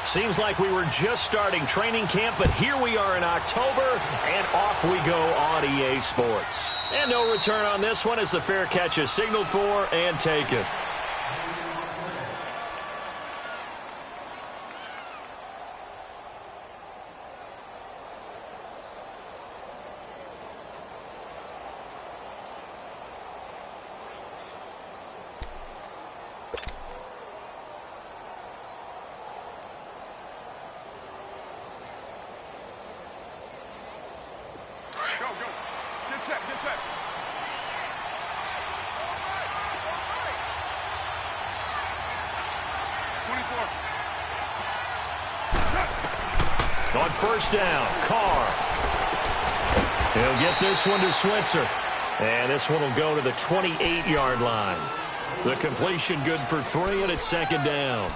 Seems like we were just starting training camp, but here we are in October, and off we go on EA Sports. And no return on this one as the fair catch is signaled for and taken. On first down, Carr. He'll get this one to Switzer. And this one will go to the 28-yard line. The completion good for 3, and it's second down.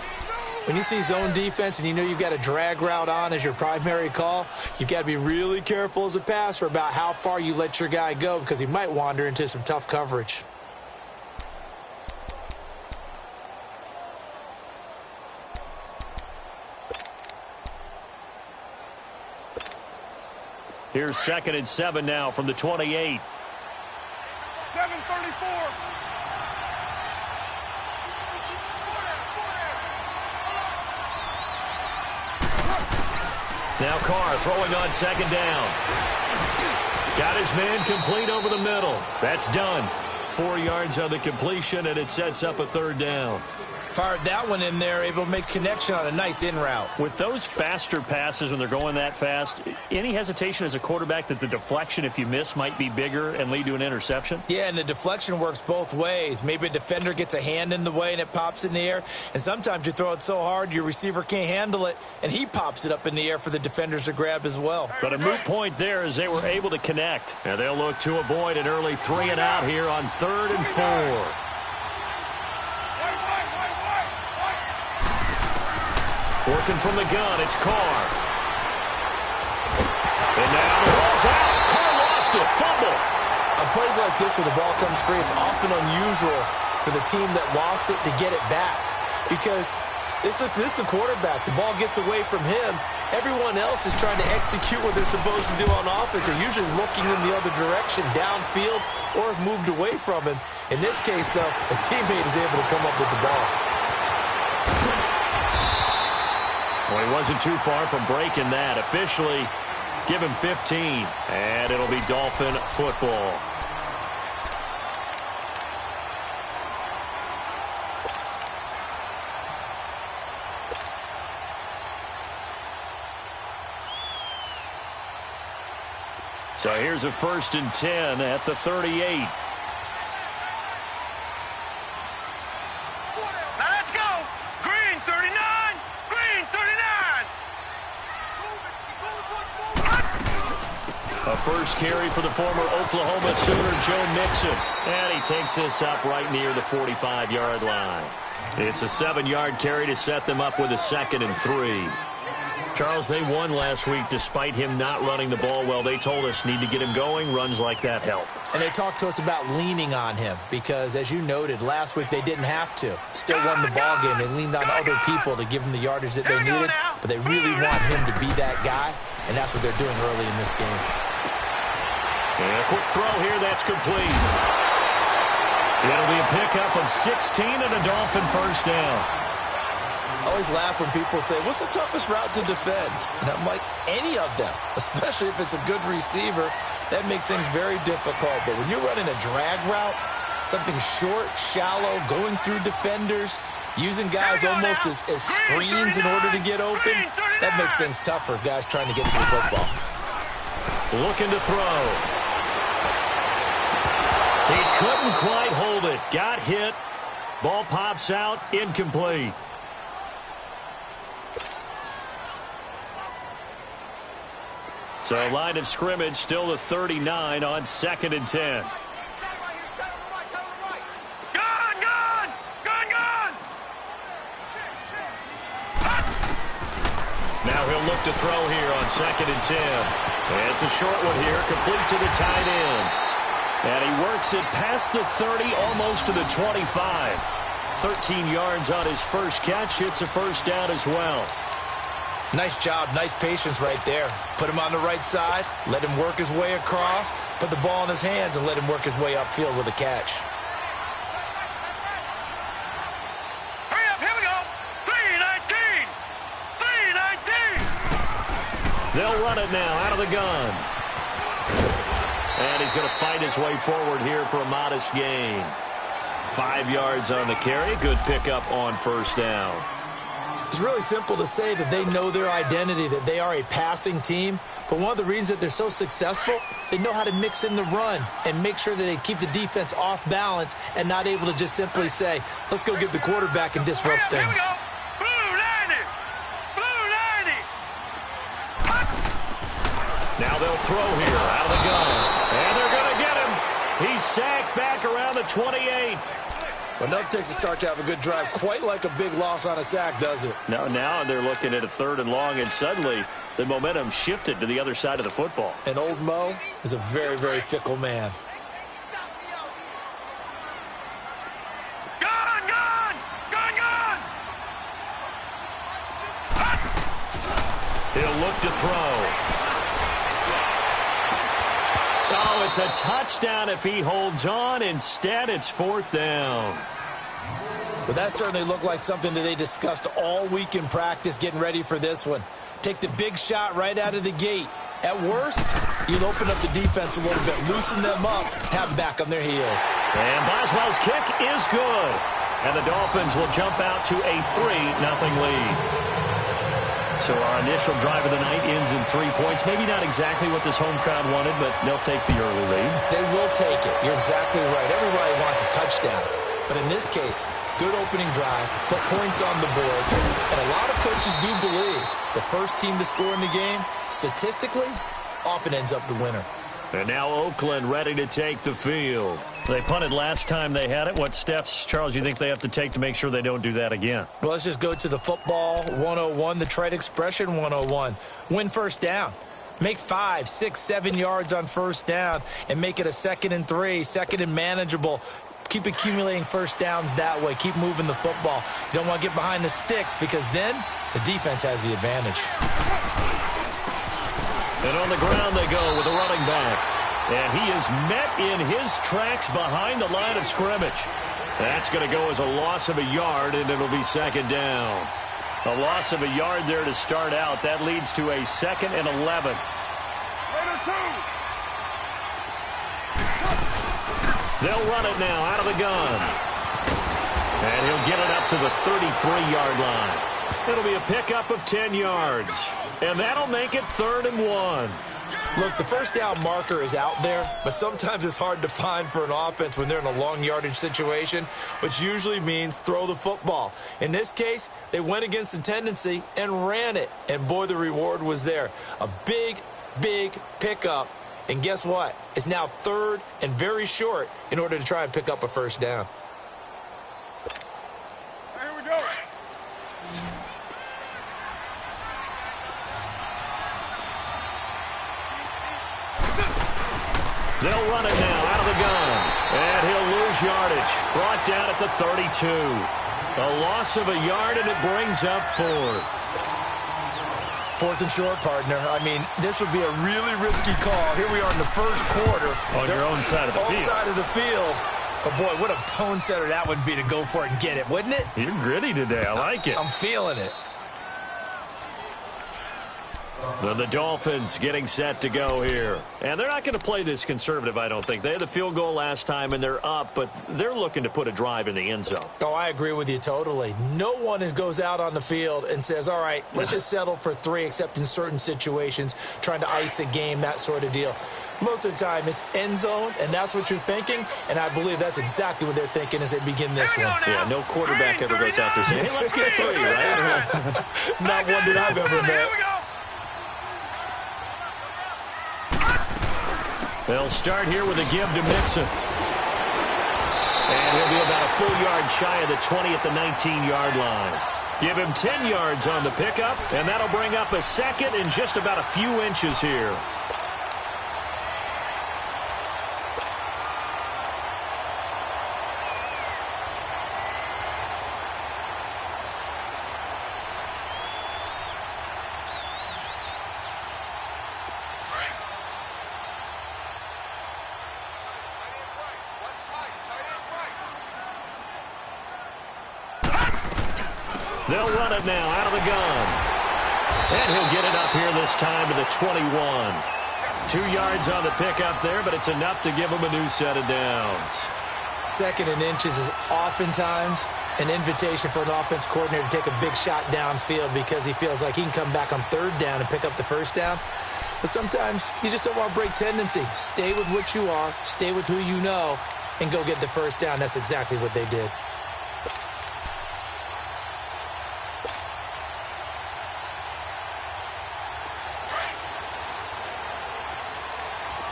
When you see zone defense and you know you've got a drag route on as your primary call, you've got to be really careful as a passer about how far you let your guy go because he might wander into some tough coverage. Here's 2nd and 7 now from the 28. 7:34. Now Carr throwing on second down. Got his man complete over the middle. That's done. 4 yards on the completion, and it sets up a third down. Fired that one in there, able to make connection on a nice in route. With those faster passes when they're going that fast, any hesitation as a quarterback that the deflection, if you miss, might be bigger and lead to an interception? Yeah, and the deflection works both ways. Maybe a defender gets a hand in the way and it pops in the air. And sometimes you throw it so hard your receiver can't handle it, and he pops it up in the air for the defenders to grab as well. But a moot point there as they were able to connect. And they'll look to avoid an early 3 and out here on 3rd and 4. Working from the gun, it's Carr. And now the ball's out. Carr lost it. Fumble. On plays like this where the ball comes free, it's often unusual for the team that lost it to get it back. Because this is a quarterback. The ball gets away from him. Everyone else is trying to execute what they're supposed to do on offense. They're usually looking in the other direction, downfield, or have moved away from him. In this case, though, a teammate is able to come up with the ball. Well, he wasn't too far from breaking that. Officially, give him 15. And it'll be Dolphin football. So here's a 1st and 10 at the 38. A first carry for the former Oklahoma Sooner, Joe Mixon. And he takes this up right near the 45-yard line. It's a 7-yard carry to set them up with a 2nd and 3. Charles, they won last week despite him not running the ball well. They told us need to get him going. Runs like that help. And they talked to us about leaning on him because, as you noted, last week they didn't have to. Still won the ball game. They leaned on other people to give them the yardage that they needed. But they really want him to be that guy, and that's what they're doing early in this game. And a quick throw here, that's complete. It'll be a pickup of 16 and a Dolphin first down. I always laugh when people say, what's the toughest route to defend? And I'm like, any of them, especially if it's a good receiver. That makes things very difficult. But when you're running a drag route, something short, shallow, going through defenders, using guys almost as screens in order to get open, that makes things tough for guys trying to get to the football. Looking to throw. He couldn't quite hold it. Got hit. Ball pops out. Incomplete. So line of scrimmage still the 39 on 2nd and 10. Now he'll look to throw here on 2nd and 10. And it's a short one here, complete to the tight end. And he works it past the 30, almost to the 25. 13 yards on his first catch. It's a first down as well. Nice job, nice patience right there. Put him on the right side, let him work his way across, put the ball in his hands, and let him work his way upfield with a catch. Hurry up, here we go. 3-19. 3-19. They'll run it now out of the gun. And he's going to fight his way forward here for a modest gain. 5 yards on the carry. Good pickup on first down. It's really simple to say that they know their identity, that they are a passing team. But one of the reasons that they're so successful, they know how to mix in the run and make sure that they keep the defense off balance and not able to just simply say, let's go get the quarterback and disrupt things. Here we go. Blue 90. Blue 90. Now they'll throw here out of the gun. And they're going to get him. He's sacked back around the 28. Enough takes a start to have a good drive, quite like a big loss on a sack, does it? Now they're looking at a 3rd and long, and suddenly the momentum shifted to the other side of the football. And old Mo is a very, very fickle man. Gone, gone. Gone, gone. He'll look to throw. Oh, it's a touchdown if he holds on. Instead, it's 4th down. Well, that certainly looked like something that they discussed all week in practice getting ready for this one. Take the big shot right out of the gate. At worst, you'll open up the defense a little bit, loosen them up, have them back on their heels. And Boswell's kick is good. And the Dolphins will jump out to a 3-0 lead. So our initial drive of the night ends in 3 points. Maybe not exactly what this home crowd wanted, but they'll take the early lead. They will take it. You're exactly right. Everybody wants a touchdown. But in this case, good opening drive, put points on the board. And a lot of coaches do believe the first team to score in the game, statistically, often ends up the winner. And now Oakland ready to take the field. They punted last time they had it. What steps, Charles, you think they have to take to make sure they don't do that again? Well, let's just go to the football 101, the trite expression 101. Win first down. Make 5, 6, 7 yards on first down and make it a 2nd and 3, 2nd and manageable. Keep accumulating first downs that way. Keep moving the football. You don't want to get behind the sticks because then the defense has the advantage. And on the ground they go with a running back. And he is met in his tracks behind the line of scrimmage. That's going to go as a loss of a yard, and it'll be 2nd down. A loss of a yard there to start out. That leads to a 2nd and 11. They'll run it now out of the gun. And he'll get it up to the 33-yard line. It'll be a pickup of 10 yards. And that'll make it 3rd and 1. Look, the first down marker is out there, but sometimes it's hard to find for an offense when they're in a long yardage situation, which usually means throw the football. In this case, they went against the tendency and ran it. And boy, the reward was there. A big, big pickup. And guess what? It's now 3rd and very short in order to try and pick up a first down. Here we go. They'll run it now out of the gun. And he'll lose yardage. Brought down at the 32. A loss of a yard, and it brings up 4th. 4th and short, partner. I mean, this would be a really risky call. Here we are in the first quarter. On your own side of the field. Own side of the field. But, boy, what a tone setter that would be to go for it and get it, wouldn't it? You're gritty today. I like it. I'm feeling it. The Dolphins getting set to go here. And they're not going to play this conservative, I don't think. They had the field goal last time, and they're up, but they're looking to put a drive in the end zone. Oh, I agree with you totally. No one goes out on the field and says, all right, let's just settle for 3, except in certain situations, trying to ice a game, that sort of deal. Most of the time, it's end zone, and that's what you're thinking, and I believe that's exactly what they're thinking as they begin this one. Yeah, no quarterback ever goes out there saying, hey, let's get 3, right? Not one that I've ever met. They'll start here with a give to Mixon. And he'll be about a full yard shy of the 20 at the 19-yard line. Give him 10 yards on the pickup, and that'll bring up a 2nd and just about a few inches here. They'll run it now out of the gun. And he'll get it up here this time to the 21. 2 yards on the pickup there, but it's enough to give him a new set of downs. 2nd and inches is oftentimes an invitation for an offense coordinator to take a big shot downfield because he feels like he can come back on 3rd down and pick up the 1st down. But sometimes you just don't want to break tendency. Stay with what you are, stay with who you know, and go get the 1st down. That's exactly what they did.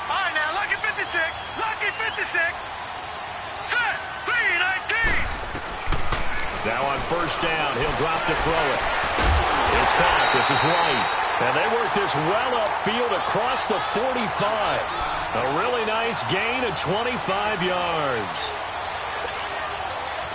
All right, now, lucky 56. Lucky 56. Set. 3-19. Now on 1st down, he'll drop to throw it. It's caught. This is White. And they work this well upfield across the 45. A really nice gain of 25 yards.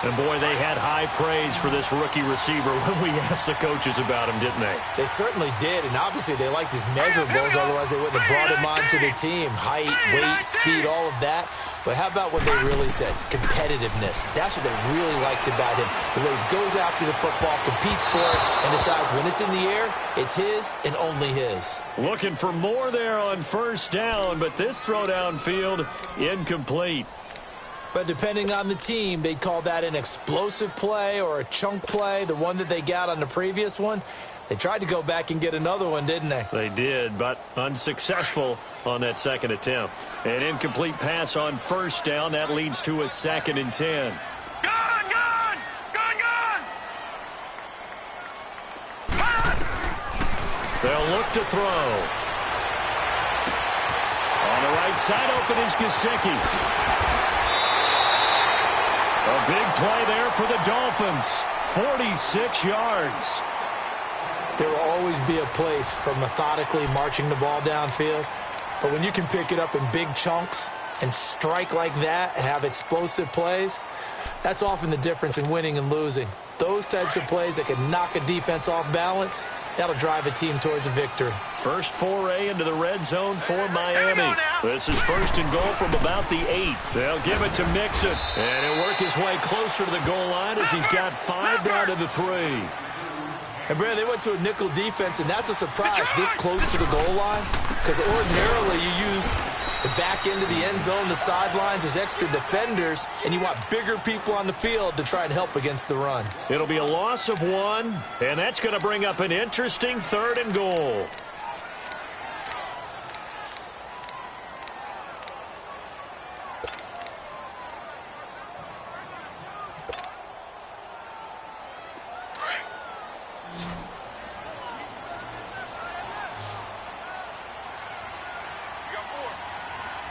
And, boy, they had high praise for this rookie receiver when we asked the coaches about him, didn't they? They certainly did, and obviously they liked his measurables, otherwise they wouldn't have brought him onto the team. Height, weight, speed, all of that. But how about what they really said? Competitiveness. That's what they really liked about him. The way he goes after the football, competes for it, and decides when it's in the air, it's his and only his. Looking for more there on 1st down, but this throw downfield, incomplete. But depending on the team, they'd call that an explosive play or a chunk play, the one that they got on the previous one. They tried to go back and get another one, didn't they? They did, but unsuccessful on that 2nd attempt. An incomplete pass on 1st down. That leads to a 2nd and 10. Gone, gone. Gone, gone. They'll look to throw. On the right side, open is Gesicki. A big play there for the Dolphins. 46 yards. There will always be a place for methodically marching the ball downfield. But when you can pick it up in big chunks and strike like that, have explosive plays, that's often the difference in winning and losing. Those types of plays that can knock a defense off balance, that'll drive a team towards a victory. First foray into the red zone for Miami. This is 1st and goal from about the 8. They'll give it to Mixon. And he'll work his way closer to the goal line as he's got 5 down to the 3. And, Brad, they went to a nickel defense, and that's a surprise this close to the goal line because ordinarily you use the back end of the end zone, the sidelines as extra defenders, and you want bigger people on the field to try and help against the run. It'll be a loss of 1, and that's going to bring up an interesting 3rd and goal.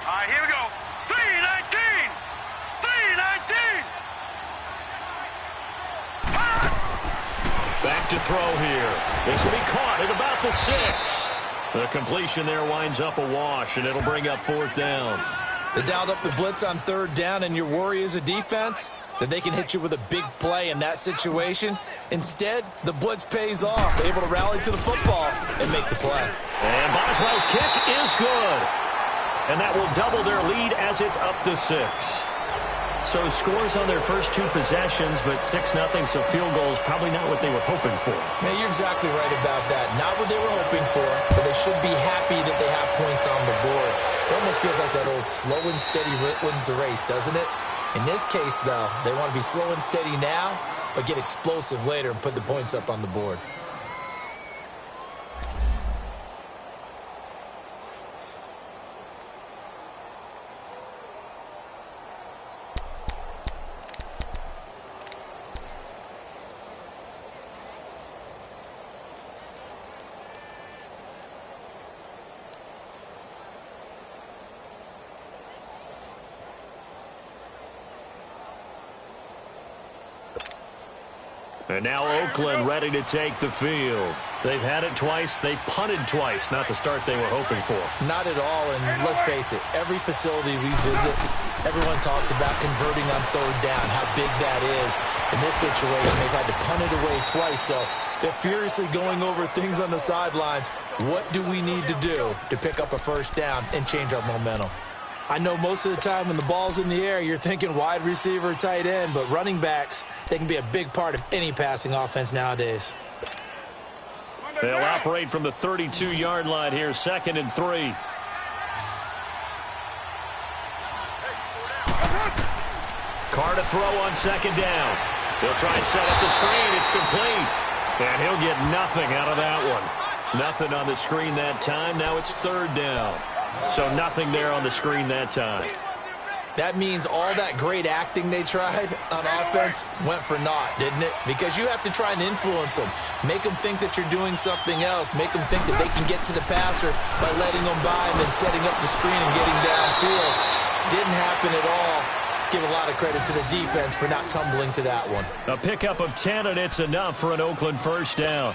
All right, here we go. 3-19. 3-19. Back to throw here. This will be caught at about the 6. The completion there winds up a wash, and it'll bring up 4th down. They dialed up the blitz on 3rd down, and your worry as a defense that they can hit you with a big play in that situation. Instead, the blitz pays off, able to rally to the football and make the play. And Boswell's kick is good. And that will double their lead as it's up to 6. So scores on their first 2 possessions, but 6-0, so field goals probably not what they were hoping for. Yeah, you're exactly right about that. Not what they were hoping for, but they should be happy that they have points on the board. It almost feels like that old slow and steady wins the race, doesn't it? In this case, though, they want to be slow and steady now, but get explosive later and put the points up on the board. And now Oakland ready to take the field. They've had it twice. They've punted twice. Not the start they were hoping for. Not at all, and let's face it, every facility we visit, everyone talks about converting on 3rd down, how big that is. In this situation, they've had to punt it away twice, so they're furiously going over things on the sidelines. What do we need to do to pick up a 1st down and change our momentum? I know most of the time when the ball's in the air, you're thinking wide receiver, tight end, but running backs, they can be a big part of any passing offense nowadays. They'll operate from the 32-yard line here, 2nd and 3. Carr to throw on 2nd down. He'll try and set up the screen. It's complete. And he'll get nothing out of that one. Nothing on the screen that time. Now it's 3rd down. So nothing there on the screen that time. That means all that great acting they tried on offense went for naught, didn't it? Because you have to try and influence them. Make them think that you're doing something else. Make them think that they can get to the passer by letting them by and then setting up the screen and getting downfield. Didn't happen at all. Give a lot of credit to the defense for not tumbling to that one. A pickup of 10, and it's enough for an Oakland 1st down.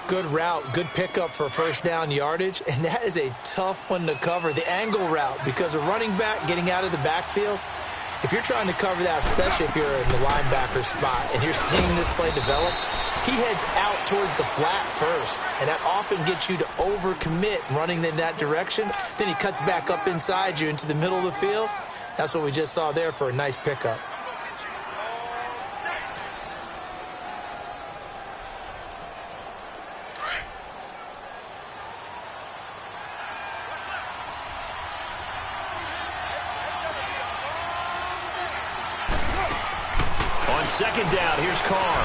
Good route, good pickup for 1st down yardage, and that is a tough one to cover, the angle route, because a running back getting out of the backfield, if you're trying to cover that, especially if you're in the linebacker spot and you're seeing this play develop, he heads out towards the flat first, and that often gets you to overcommit running in that direction. Then he cuts back up inside you into the middle of the field. That's what we just saw there for a nice pickup. On 2nd down, here's Carr.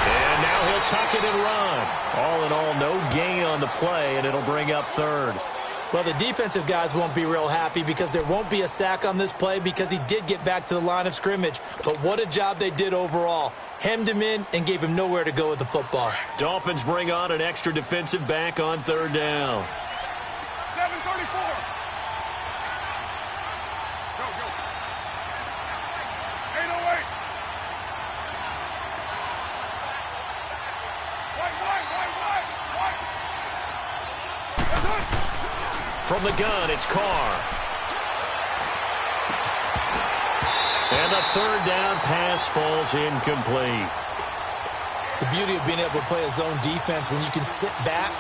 And now he'll tuck it and run. All in all, no gain on the play, and it'll bring up 3rd. Well, the defensive guys won't be real happy because there won't be a sack on this play because he did get back to the line of scrimmage. But what a job they did overall. Hemmed him in and gave him nowhere to go with the football. Dolphins bring on an extra defensive back on 3rd down. 734. Go, go. 808. White. From the gun, it's Carr. And the 3rd down pass falls incomplete. The beauty of being able to play a zone defense when you can sit back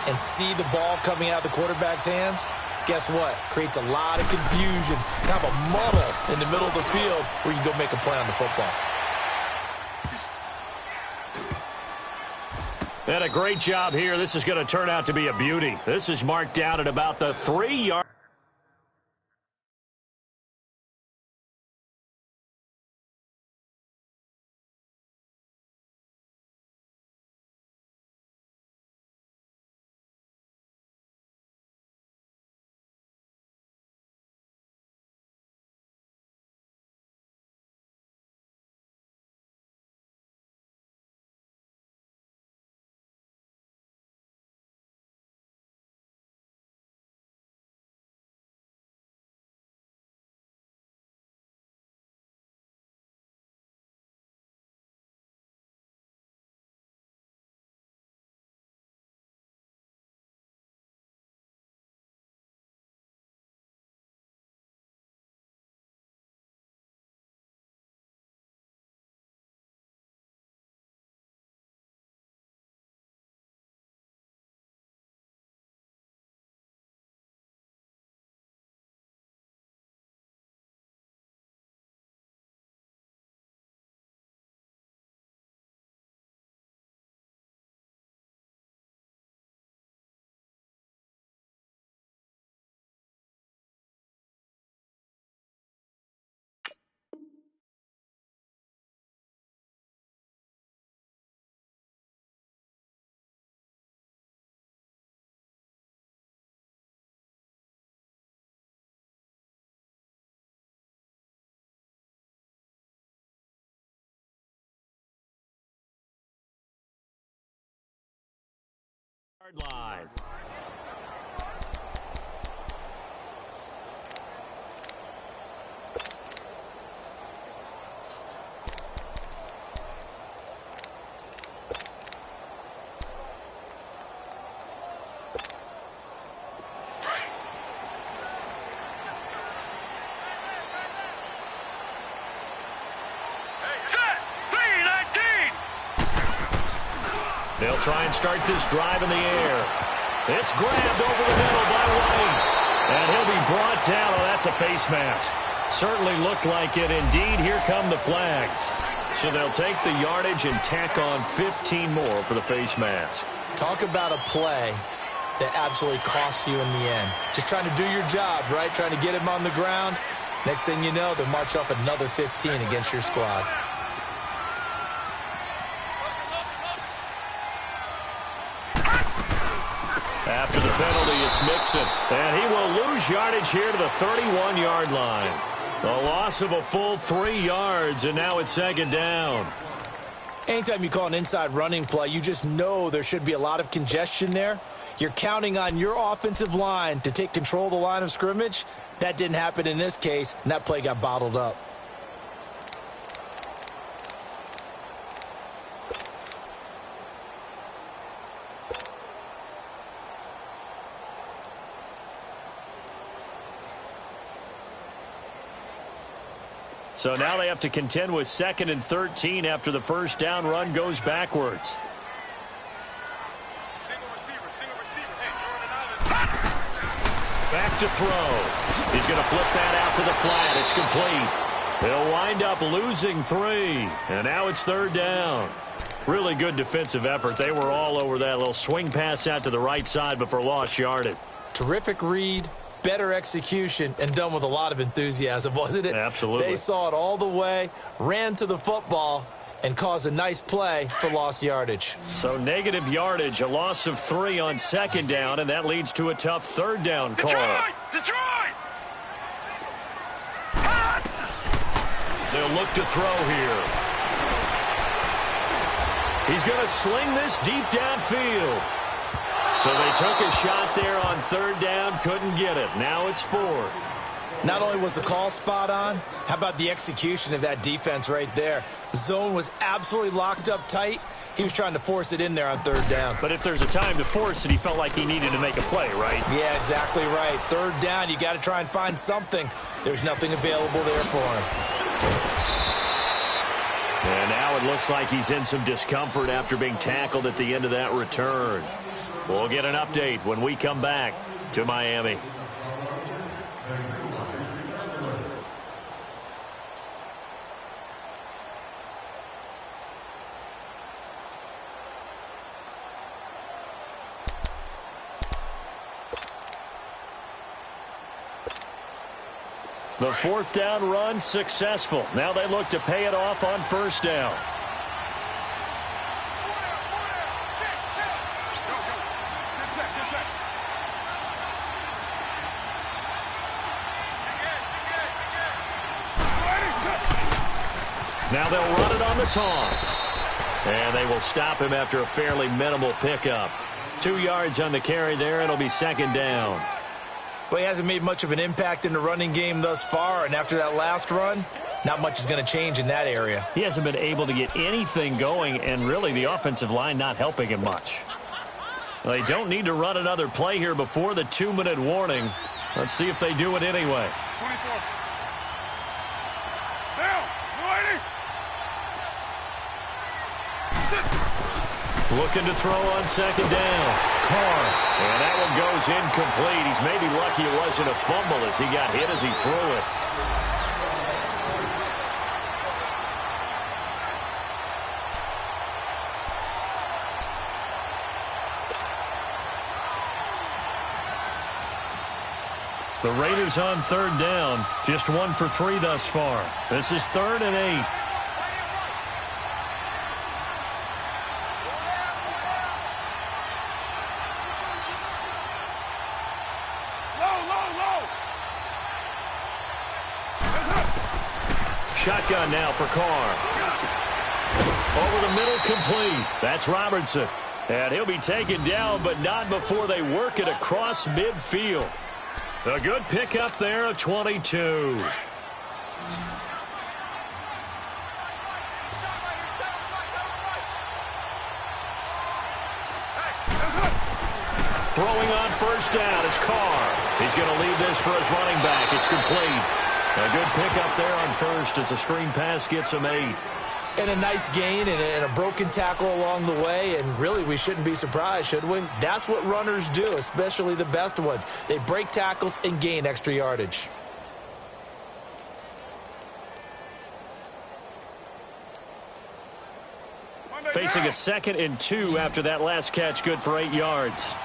and see the ball coming out of the quarterback's hands, guess what? Creates a lot of confusion, kind of a muddle in the middle of the field where you can go make a play on the football. And a great job here. This is going to turn out to be a beauty. This is marked down at about the 3-yard. Line. They'll try and start this drive in the air. It's grabbed over the middle by White. And he'll be brought down. Oh, that's a face mask. Certainly looked like it. Indeed, here come the flags. So they'll take the yardage and tack on 15 more for the face mask. Talk about a play that absolutely costs you in the end. Just trying to do your job, right? Trying to get him on the ground. Next thing you know, they'll march off another 15 against your squad. After the penalty, it's Mixon. And he will lose yardage here to the 31-yard line. The loss of a full 3 yards, and now it's second down. Anytime you call an inside running play, you just know there should be a lot of congestion there. You're counting on your offensive line to take control of the line of scrimmage. That didn't happen in this case, and that play got bottled up. So now they have to contend with 2nd and 13 after the first down run goes backwards. Single receiver. Hey, you're on an island. Back to throw. He's going to flip that out to the flat. It's complete. They'll wind up losing 3. And now it's 3rd down. Really good defensive effort. They were all over that little swing pass out to the right side before lost yardage. Terrific read. Better execution, and done with a lot of enthusiasm, wasn't it? Absolutely. They saw it all the way, ran to the football, and caused a nice play for lost yardage. So negative yardage, a loss of 3 on 2nd down, and that leads to a tough 3rd down call. Detroit! They'll look to throw here. He's going to sling this deep downfield. So they took a shot there on 3rd down, couldn't get it. Now it's 4th. Not only was the call spot on, how about the execution of that defense right there? Zone was absolutely locked up tight. He was trying to force it in there on 3rd down. But if there's a time to force it, he felt like he needed to make a play, right? Yeah, exactly right. 3rd down, you got to try and find something. There's nothing available there for him. And now it looks like he's in some discomfort after being tackled at the end of that return. We'll get an update when we come back to Miami. The 4th down run successful. Now they look to pay it off on 1st down. Now they'll run it on the toss. And they will stop him after a fairly minimal pickup. 2 yards on the carry there. It'll be 2nd down. Well, he hasn't made much of an impact in the running game thus far, and after that last run, not much is going to change in that area. He hasn't been able to get anything going, and really the offensive line not helping him much. Well, they don't need to run another play here before the 2-minute warning. Let's see if they do it anyway. 24. Down. Looking to throw on 2nd down. Carr. And that one goes incomplete. He's maybe lucky it wasn't a fumble as he got hit as he threw it. The Raiders on 3rd down. Just 1 for 3 thus far. This is 3rd and 8. Shotgun now for Carr. Over the middle, complete. That's Robertson. And he'll be taken down, but not before they work it across midfield. A good pickup there, a 22. Throwing on 1st down is Carr. He's going to leave this for his running back. It's complete. A good pickup there on 1st as the screen pass gets him 8. And a nice gain and a broken tackle along the way, and really we shouldn't be surprised, should we? That's what runners do, especially the best ones. They break tackles and gain extra yardage. Facing a 2nd and 2 after that last catch, good for 8 yards.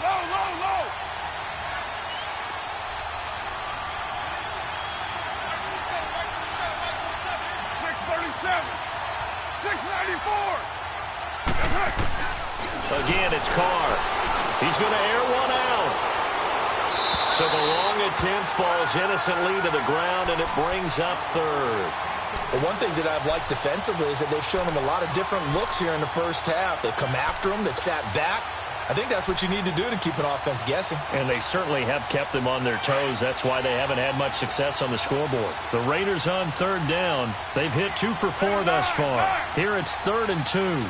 Low, low, low. 637. 694. Again, it's Carr. He's going to air one out. So the long attempt falls innocently to the ground, and it brings up 3rd. Well, one thing that I've liked defensively is that they've shown them a lot of different looks here in the first half. They've come after them. They've sat back. I think that's what you need to do to keep an offense guessing. And they certainly have kept them on their toes. That's why they haven't had much success on the scoreboard. The Raiders on 3rd down. They've hit 2 for 4 thus far. Here it's 3rd and 2.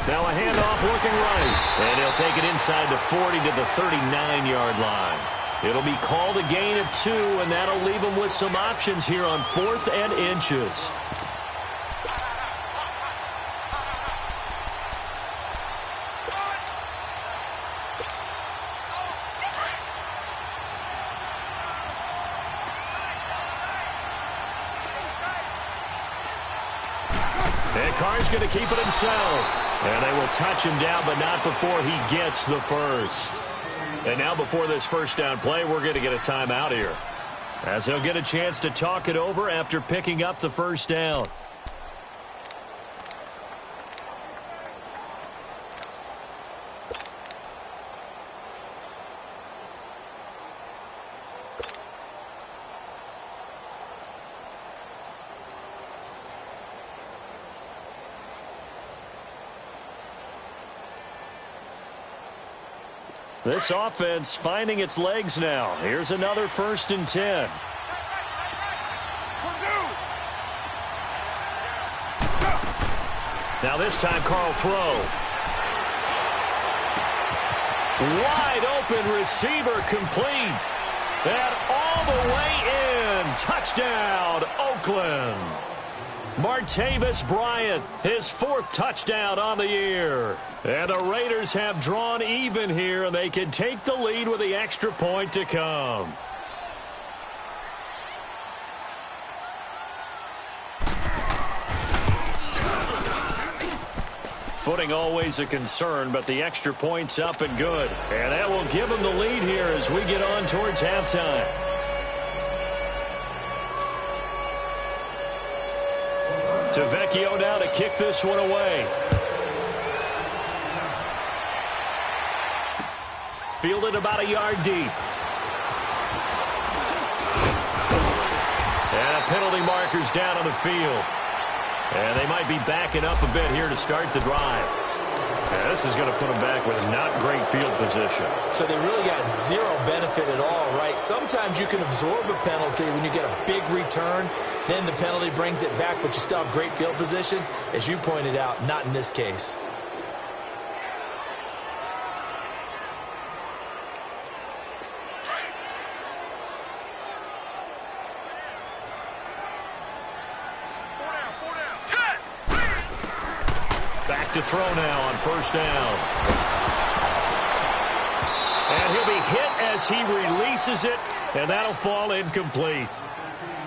Now a handoff working right. And he'll take it inside the 40 to the 39-yard line. It'll be called a gain of 2, and that'll leave them with some options here on 4th and inches. And Carr's going to keep it himself. And they will touch him down, but not before he gets the first. And now before this first down play, we're going to get a timeout here, as he'll get a chance to talk it over after picking up the first down. This offense finding its legs now. Here's another 1st and 10. Now this time Carl throw. Wide open receiver complete. And all the way in. Touchdown, Oakland. Martavis Bryant, his 4th touchdown on the year. And the Raiders have drawn even here, and they can take the lead with the extra point to come. Footing always a concern, but the extra point's up and good. And that will give them the lead here as we get on towards halftime. Tavecchio now to kick this one away. Fielded about a yard deep. And a penalty marker's down on the field. And they might be backing up a bit here to start the drive. And this is going to put them back with not great field position. So they really got zero benefit at all, right? Sometimes you can absorb a penalty when you get a big return. Then the penalty brings it back, but you still have great field position. As you pointed out, not in this case. Back to throw now on 1st down. And he'll be hit as he releases it, and that'll fall incomplete.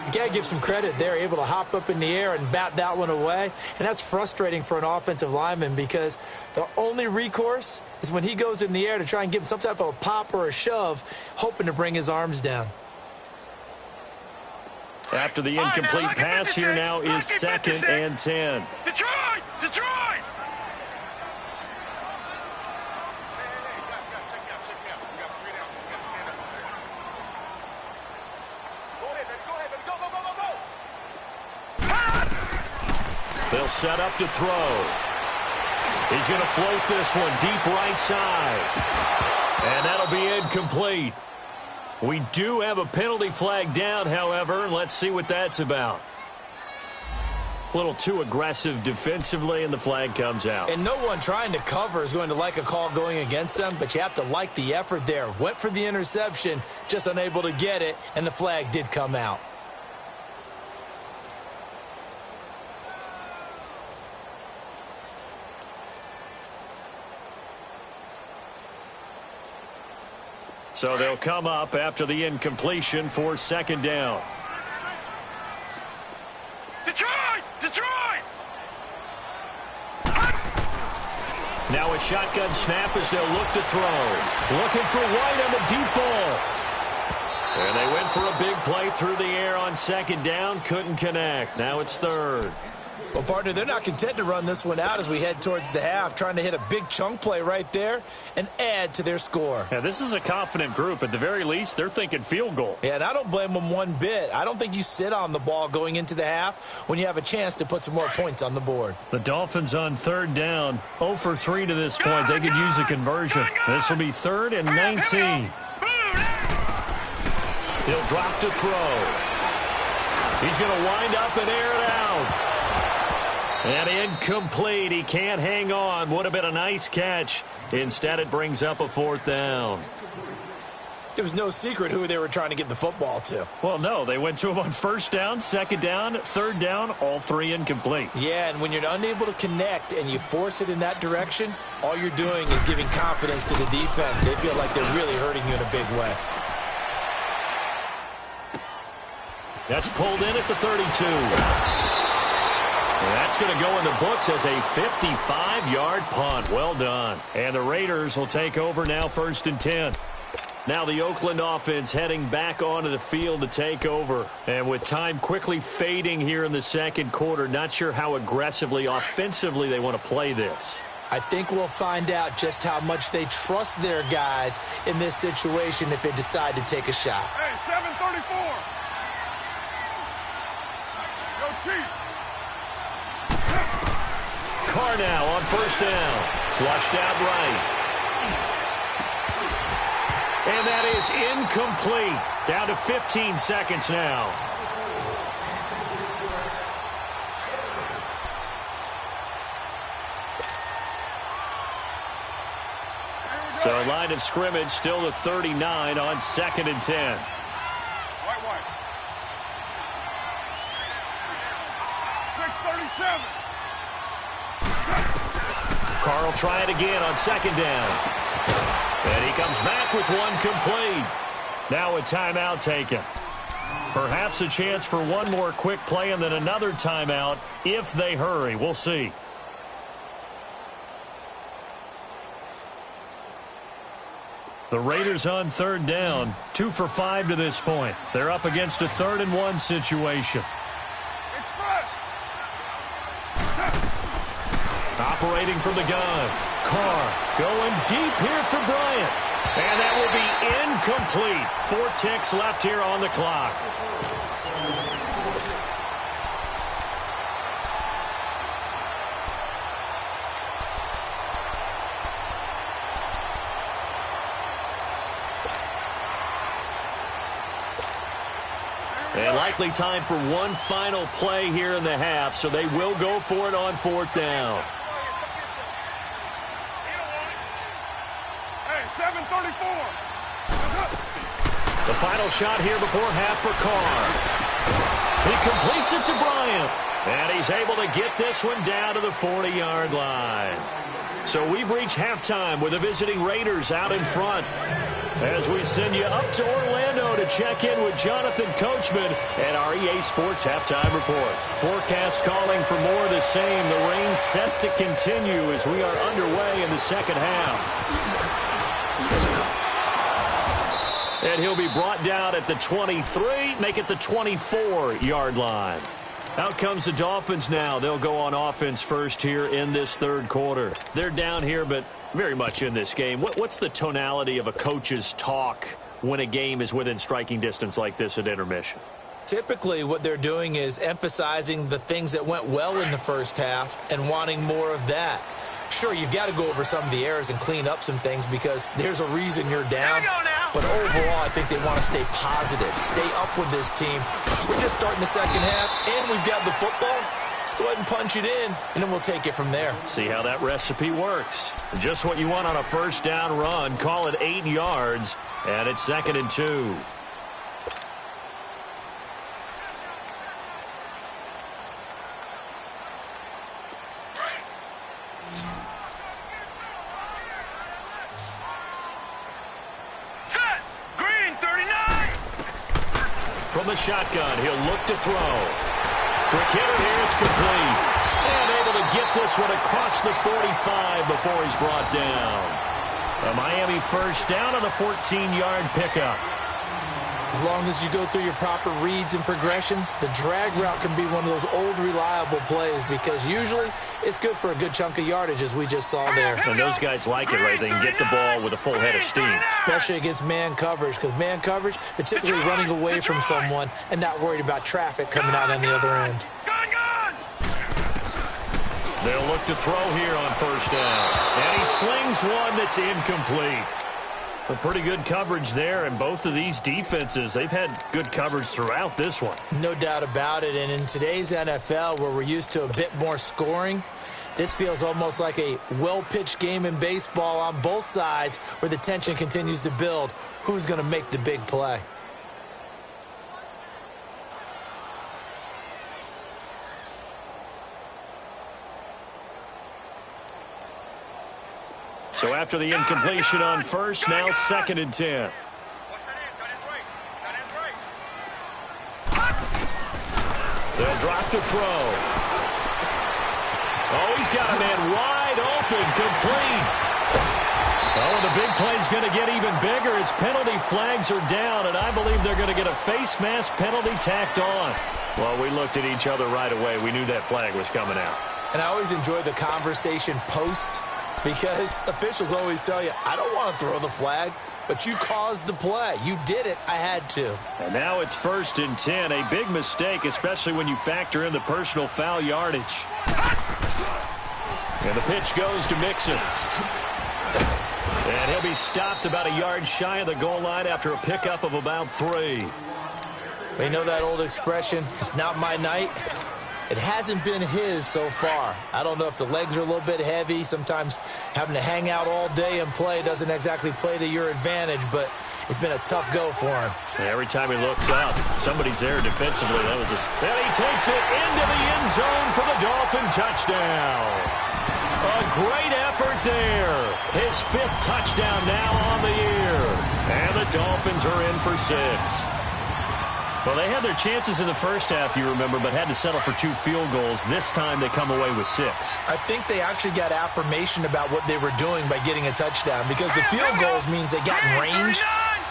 You got to give some credit. They're able to hop up in the air and bat that one away. And that's frustrating for an offensive lineman because the only recourse is when he goes in the air to try and give him some type of a pop or a shove, hoping to bring his arms down. After the incomplete pass, here now is 2nd and 10. Detroit! Detroit! They'll set up to throw. He's going to float this one deep right side. And that'll be incomplete. We do have a penalty flag down, however, and let's see what that's about. A little too aggressive defensively, and the flag comes out. And no one trying to cover is going to like a call going against them, but you have to like the effort there. Went for the interception, just unable to get it, and the flag did come out. So they'll come up after the incompletion for second down. Detroit! Now a shotgun snap as they'll look to throw. Looking for White on the deep ball. And they went for a big play through the air on second down. Couldn't connect. Now it's third. Well, partner, they're not content to run this one out as we head towards the half, trying to hit a big chunk play right there and add to their score. Yeah, this is a confident group. At the very least, they're thinking field goal. Yeah, and I don't blame them one bit. I don't think you sit on the ball going into the half when you have a chance to put some more points on the board. The Dolphins on third down, 0 for 3 to this point. They could use a conversion. This will be 3rd and 19. He'll drop to throw. He's going to wind up and air it out. And incomplete. He can't hang on. Would have been a nice catch. Instead, it brings up a 4th down. It was no secret who they were trying to get the football to. Well, no. They went to him on 1st down, 2nd down, 3rd down, all 3 incomplete. Yeah, and when you're unable to connect and you force it in that direction, all you're doing is giving confidence to the defense. They feel like they're really hurting you in a big way. That's pulled in at the 32. That's going to go in the books as a 55-yard punt. Well done. And the Raiders will take over now, 1st and 10. Now the Oakland offense heading back onto the field to take over. And with time quickly fading here in the second quarter, not sure how aggressively, offensively they want to play this. I think we'll find out just how much they trust their guys in this situation if they decide to take a shot. Hey, 734. Go Chiefs. Carr now on 1st down. Flushed out right. And that is incomplete. Down to 15 seconds now. So line of scrimmage still the 39 on 2nd and 10. White. 637. Carr will try it again on 2nd down. And he comes back with one complete. Now a timeout taken. Perhaps a chance for one more quick play and then another timeout if they hurry. We'll see. The Raiders on 3rd down, 2 for 5 to this point. They're up against a 3rd and 1 situation. Operating from the gun. Carr going deep here for Bryant. And that will be incomplete. 4 ticks left here on the clock. And likely time for one final play here in the half, so they will go for it on 4th down. Hey, 734. The final shot here before half for Carr. He completes it to Bryant. And he's able to get this one down to the 40-yard line. So we've reached halftime with the visiting Raiders out in front. As we send you up to Orlando to check in with Jonathan Coachman and our EA Sports Halftime Report. Forecast calling for more of the same. The rain set to continue as we are underway in the second half. And he'll be brought down at the 23, make it the 24-yard line. Out comes the Dolphins now. They'll go on offense first here in this third quarter. They're down here, but very much in this game. What's the tonality of a coach's talk when a game is within striking distance like this at intermission? Typically, what they're doing is emphasizing the things that went well in the first half and wanting more of that. Sure, you've got to go over some of the errors and clean up some things because there's a reason you're down. But overall, I think they want to stay positive, stay up with this team. We're just starting the second half, and we've got the football. Let's go ahead and punch it in, and then we'll take it from there. See how that recipe works. Just what you want on a first down run. Call it 8 yards, and it's 2nd and 2. From the shotgun, he'll look to throw. Quick hitter here, it's complete. And able to get this one across the 45 before he's brought down. A Miami first down on the 14-yard pickup. As long as you go through your proper reads and progressions, the drag route can be one of those old reliable plays because usually it's good for a good chunk of yardage, as we just saw there. And those guys like it, right? They can get the ball with a full head of steam. Especially against man coverage, because man coverage, they're typically running away from someone and not worried about traffic coming out on the other end. They'll look to throw here on first down. And he slings one that's incomplete. A pretty good coverage there, and both of these defenses, they've had good coverage throughout this one. No doubt about it, and in today's NFL, where we're used to a bit more scoring, this feels almost like a well-pitched game in baseball on both sides where the tension continues to build. Who's going to make the big play? So after the incompletion on first, now 2nd and 10. They'll drop to throw. Oh, he's got a man wide open, complete. Oh, and the big play's going to get even bigger as penalty flags are down, and I believe they're going to get a face mask penalty tacked on. Well, we looked at each other right away. We knew that flag was coming out. And I always enjoy the conversation post, because officials always tell you, I don't want to throw the flag, but you caused the play. You did it. I had to. And now it's 1st and 10. A big mistake, especially when you factor in the personal foul yardage. And the pitch goes to Mixon. And he'll be stopped about a yard shy of the goal line after a pickup of about 3. We know that old expression, it's not my night. It hasn't been his so far. I don't know if the legs are a little bit heavy. Sometimes having to hang out all day and play doesn't exactly play to your advantage, but it's been a tough go for him. Every time he looks up, somebody's there defensively. And he takes it into the end zone for the Dolphin touchdown. A great effort there. His 5th touchdown now on the year. And the Dolphins are in for 6. Well, they had their chances in the first half, you remember, but had to settle for 2 field goals. This time they come away with 6. I think they actually got affirmation about what they were doing by getting a touchdown, because the field goals means they got in range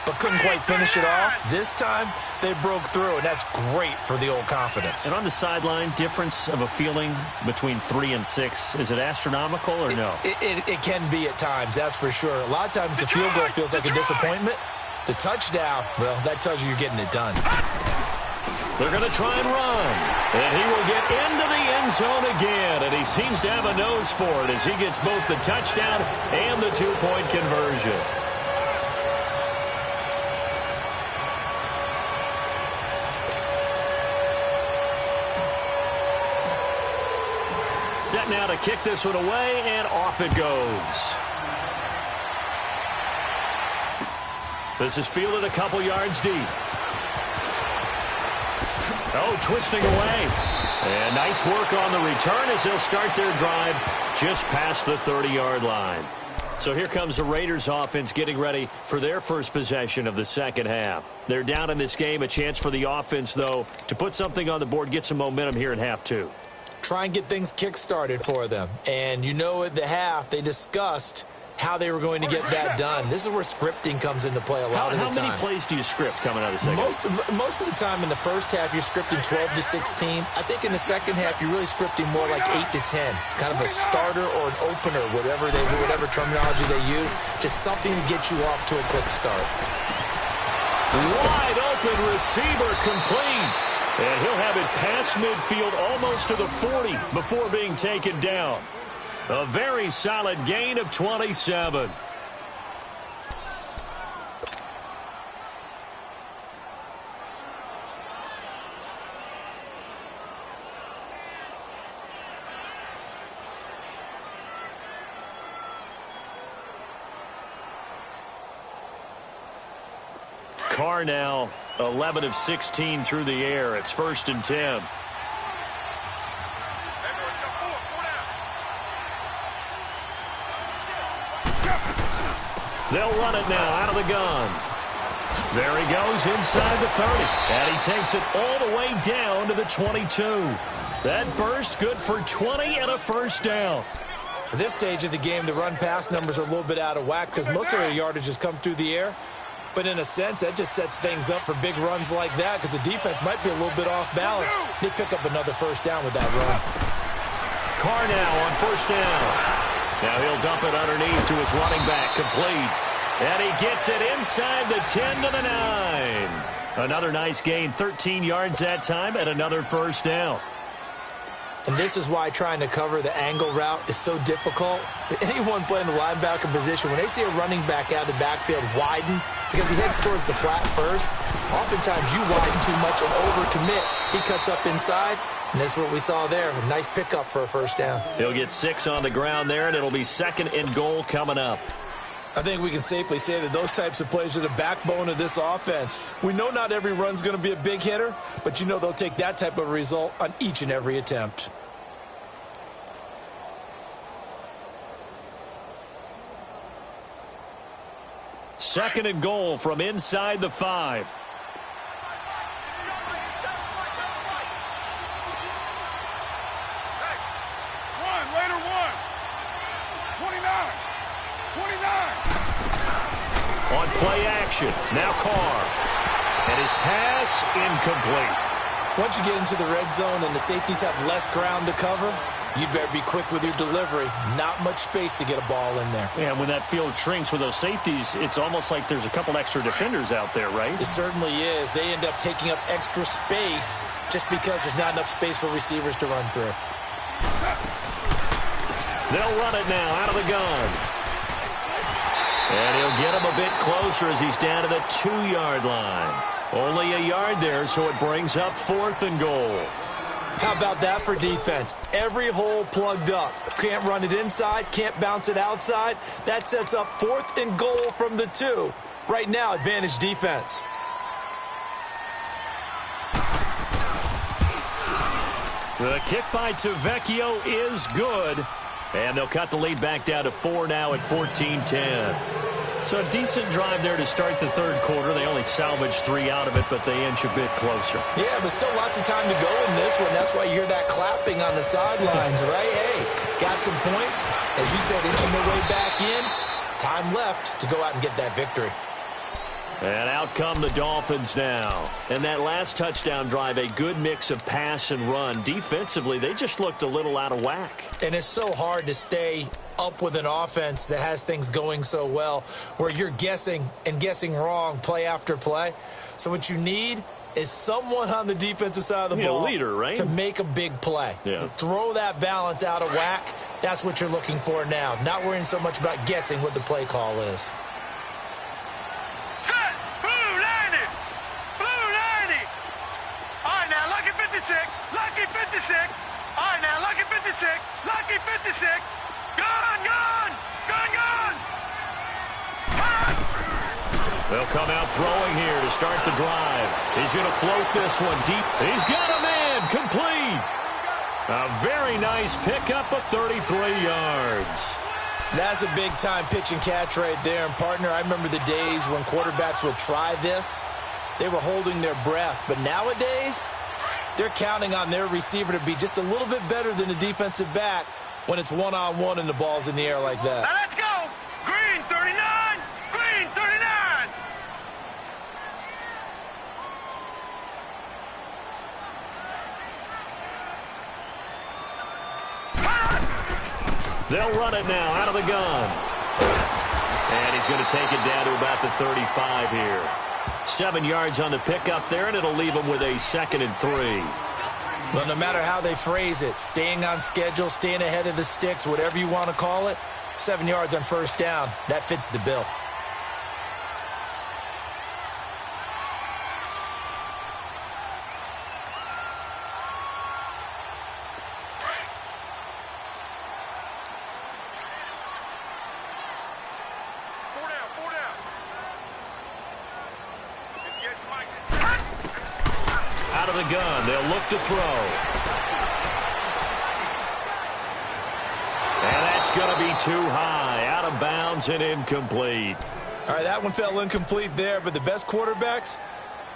but couldn't quite finish it off. This time they broke through, and that's great for the old confidence. And on the sideline, difference of a feeling between 3 and 6, is it astronomical or no? It can be at times, that's for sure. A lot of times the field goal feels like a disappointment. The touchdown, well, that tells you you're getting it done. They're going to try and run. And he will get into the end zone again. And he seems to have a nose for it as he gets both the touchdown and the 2-point conversion. Set now to kick this one away, and off it goes. This is fielded a couple yards deep. Oh, twisting away. And nice work on the return as they'll start their drive just past the 30-yard line. So here comes the Raiders offense getting ready for their first possession of the second half. They're down in this game. A chance for the offense, though, to put something on the board, get some momentum here in half 2. Try and get things kick-started for them. And you know at the half they discussed how they were going to get that done. This is where scripting comes into play a lot of the time. How many plays do you script coming out of the second half? Most of the time in the first half, you're scripting 12 to 16. I think in the second half, you're really scripting more like 8 to 10. Kind of a starter or an opener, whatever terminology they use. Just something to get you off to a quick start. Wide open receiver complete. And he'll have it past midfield almost to the 40 before being taken down. A very solid gain of 27. Carr now 11 of 16 through the air. It's 1st and 10. They'll run it now out of the gun. There he goes inside the 30. And he takes it all the way down to the 22. That burst good for 20 and a first down. At this stage of the game, the run-pass numbers are a little bit out of whack because most of their yardage has come through the air. But in a sense, that just sets things up for big runs like that because the defense might be a little bit off balance. They pick up another first down with that run. Carr now on first down. Now he'll dump it underneath to his running back, complete. And he gets it inside the 10 to the 9. Another nice gain, 13 yards that time, and another first down. And this is why trying to cover the angle route is so difficult. Anyone playing the linebacker position, when they see a running back out of the backfield widen because he heads towards the flat first, oftentimes you widen too much and overcommit. He cuts up inside. And that's what we saw there. A nice pickup for a first down. He'll get 6 on the ground there, and it'll be 2nd and goal coming up. I think we can safely say that those types of plays are the backbone of this offense. We know not every run's going to be a big hitter, but you know they'll take that type of result on each and every attempt. Second and goal from inside the 5. On play action, now Carr. And his pass incomplete. Once you get into the red zone and the safeties have less ground to cover, you better be quick with your delivery. Not much space to get a ball in there. Yeah, when that field shrinks with those safeties, it's almost like there's a couple extra defenders out there, right? It certainly is. They end up taking up extra space just because there's not enough space for receivers to run through. They'll run it now out of the gun. And he'll get him a bit closer as he's down to the 2-yard line. Only a yard there, so it brings up 4th and goal. How about that for defense? Every hole plugged up. Can't run it inside, can't bounce it outside. That sets up 4th and goal from the 2. Right now, advantage defense. The kick by Tavecchio is good. And they'll cut the lead back down to 4 now at 14-10. So a decent drive there to start the third quarter. They only salvaged 3 out of it, but they inch a bit closer. Yeah, but still lots of time to go in this one. That's why you hear that clapping on the sidelines, right? Hey, got some points. As you said, inching their way back in. Time left to go out and get that victory. And out come the Dolphins now. And that last touchdown drive, a good mix of pass and run. Defensively, they just looked a little out of whack. And it's so hard to stay up with an offense that has things going so well, where you're guessing and guessing wrong play after play. So what you need is someone on the defensive side of the ball, a leader, right? To make a big play. Yeah. Throw that balance out of whack. That's what you're looking for now. Not worrying so much about guessing what the play call is. Lucky 56. All right, now, Lucky 56. Lucky 56. Gun. They'll come out throwing here to start the drive. He's going to float this one deep. He's got a man. Complete. A very nice pickup of 33 yards. That's a big-time pitch and catch right there. And, partner, I remember the days when quarterbacks would try this. They were holding their breath. But nowadays, they're counting on their receiver to be just a little bit better than the defensive back when it's one-on-one and the ball's in the air like that. Now let's go. Green 39. Green 39. They'll run it now out of the gun. And he's going to take it down to about the 35 here. 7 yards on the pickup there, and it'll leave them with a 2nd and 3. Well, no matter how they phrase it, staying on schedule, staying ahead of the sticks, whatever you want to call it, 7 yards on first down, that fits the bill. of the gun. They'll look to throw. And that's going to be too high. Out of bounds and incomplete. All right, that one fell incomplete there, but the best quarterbacks,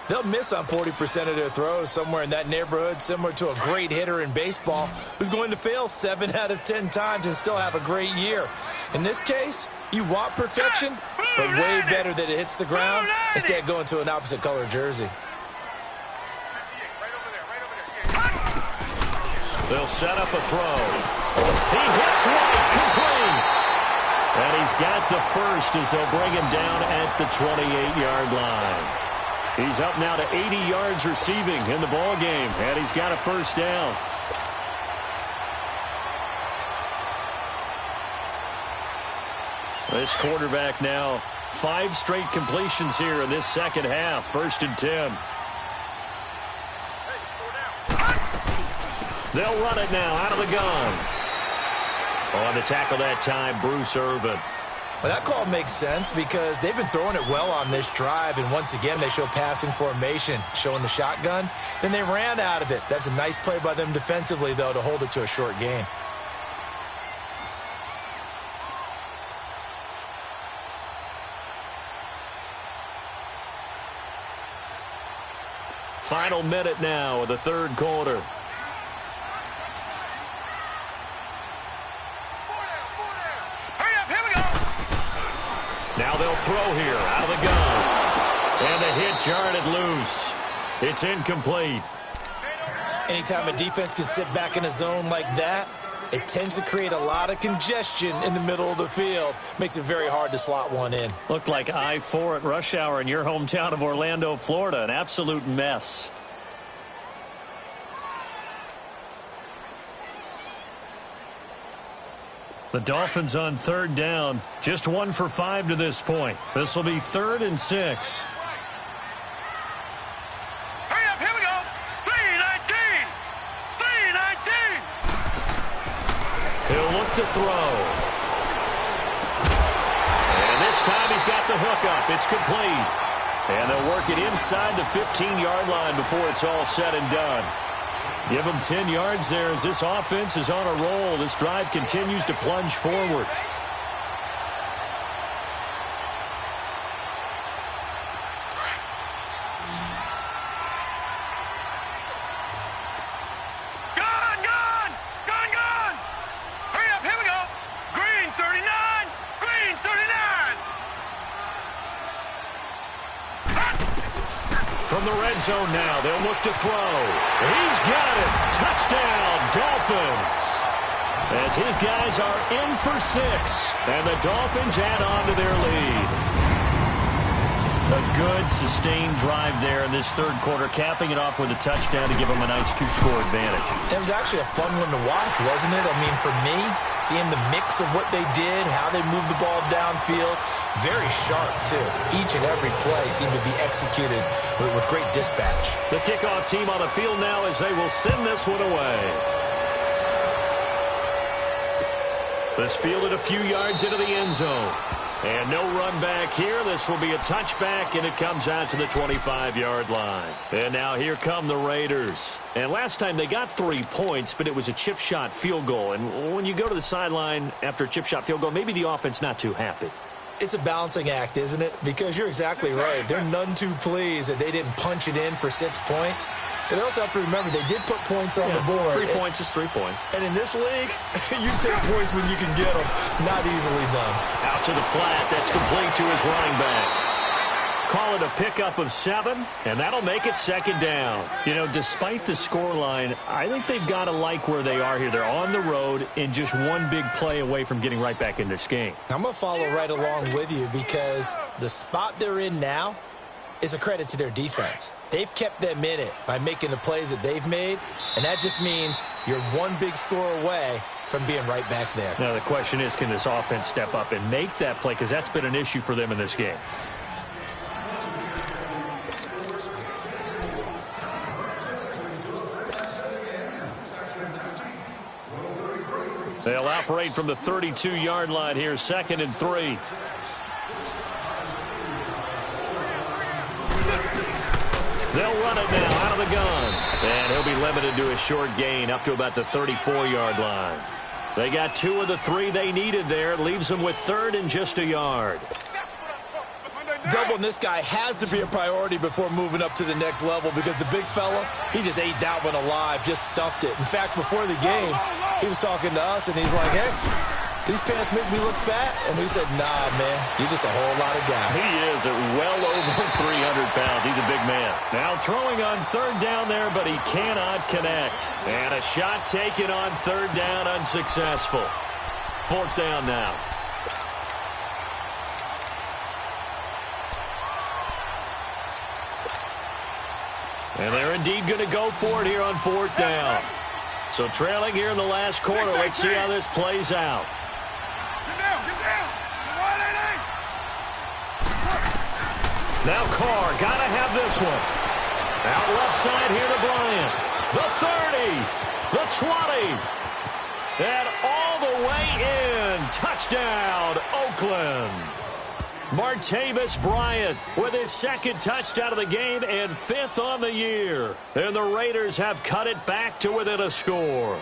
they'll miss on 40% of their throws, somewhere in that neighborhood, similar to a great hitter in baseball who's going to fail 7 out of 10 times and still have a great year. In this case, you want perfection, but way better that it hits the ground instead of going to an opposite color jersey. They'll set up a throw. He hits right, complete. And he's got the first as they'll bring him down at the 28-yard line. He's up now to 80 yards receiving in the ball game, and he's got a first down. This quarterback now 5 straight completions here in this second half. 1st and 10. They'll run it now out of the gun. On the tackle that time, Bruce Irvin. Well, that call makes sense because they've been throwing it well on this drive, and once again they show passing formation, showing the shotgun. Then they ran out of it. That's a nice play by them defensively, though, to hold it to a short gain. Final minute now of the 3rd quarter. Now they'll throw here out of the gun. And the hit jarred it loose. It's incomplete. Anytime a defense can sit back in a zone like that, it tends to create a lot of congestion in the middle of the field. Makes it very hard to slot one in. Looked like I-4 at rush hour in your hometown of Orlando, Florida. An absolute mess. The Dolphins on 3rd down. Just 1 for 5 to this point. This will be 3rd and 6. Hurry up, here we go. 3-19. 3-19. He'll look to throw. And this time he's got the hook up. It's complete. And they'll work it inside the 15-yard line before it's all said and done. Give them 10 yards there as this offense is on a roll. This drive continues to plunge forward. Gone, gone. Gone, gone. Hurry up, here we go. Green 39. Green 39. From the red zone now, they'll look to throw. He's got it. Touchdown, Dolphins. As his guys are in for 6, and the Dolphins add on to their lead. A good, sustained drive there in this 3rd quarter, capping it off with a touchdown to give them a nice 2-score advantage. It was actually a fun one to watch, wasn't it? I mean, for me, seeing the mix of what they did, how they moved the ball downfield, very sharp, too. Each and every play seemed to be executed with great dispatch. The kickoff team on the field now as they will send this one away. This fielded a few yards into the end zone. And no run back here. This will be a touchback, and it comes out to the 25-yard line. And now here come the Raiders. And last time they got 3 points, but it was a chip shot field goal. And when you go to the sideline after a chip shot field goal, maybe the offense not too happy. It's a balancing act, isn't it? Because you're exactly right. They're none too pleased that they didn't punch it in for 6 points. But they also have to remember they did put points on the board. 3 points is 3 points. And in this league, you take points when you can get them. Not easily done. Out to the flat. That's complete to his running back. Call it a pickup of 7, and that'll make it 2nd down. You know, despite the scoreline, I think they've got to like where they are here. They're on the road and just one big play away from getting right back in this game. I'm going to follow right along with you because the spot they're in now is a credit to their defense. They've kept them in it by making the plays that they've made, and that just means you're one big score away from being right back there. Now, the question is, can this offense step up and make that play? Because that's been an issue for them in this game. They'll operate from the 32-yard line here, 2nd and 3. They'll run it now out of the gun. And he'll be limited to a short gain up to about the 34-yard line. They got 2 of the 3 they needed there. Leaves them with 3rd and just a yard. Doubling this guy has to be a priority before moving up to the next level because the big fella, he just ate that one alive, just stuffed it. In fact, before the game, he was talking to us, and he's like, hey, these pants make me look fat. And we said, nah, man, you're just a whole lot of guy. He is at well over 300 pounds. He's a big man. Now throwing on 3rd down there, but he cannot connect. And a shot taken on 3rd down, unsuccessful. 4th down now. And they're indeed going to go for it here on 4th down. So trailing here in the last quarter. Let's see how this plays out. Get down, get down. Now Carr, got to have this one. Out left side here to Bryant. The 30, the 20, and all the way in. Touchdown, Oakland. Martavis Bryant with his 2nd touchdown of the game and 5th on the year. And the Raiders have cut it back to within a score.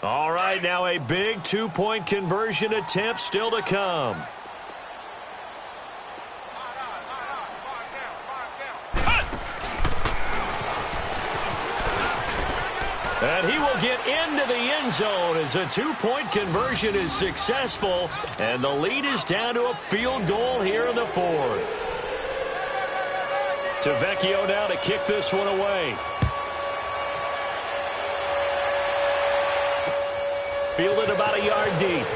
All right, now a big 2-point conversion attempt still to come. And he will get into the end zone as a 2-point conversion is successful. And the lead is down to a field goal here in the 4th. Tavecchio now to kick this one away. Fielded about a yard deep.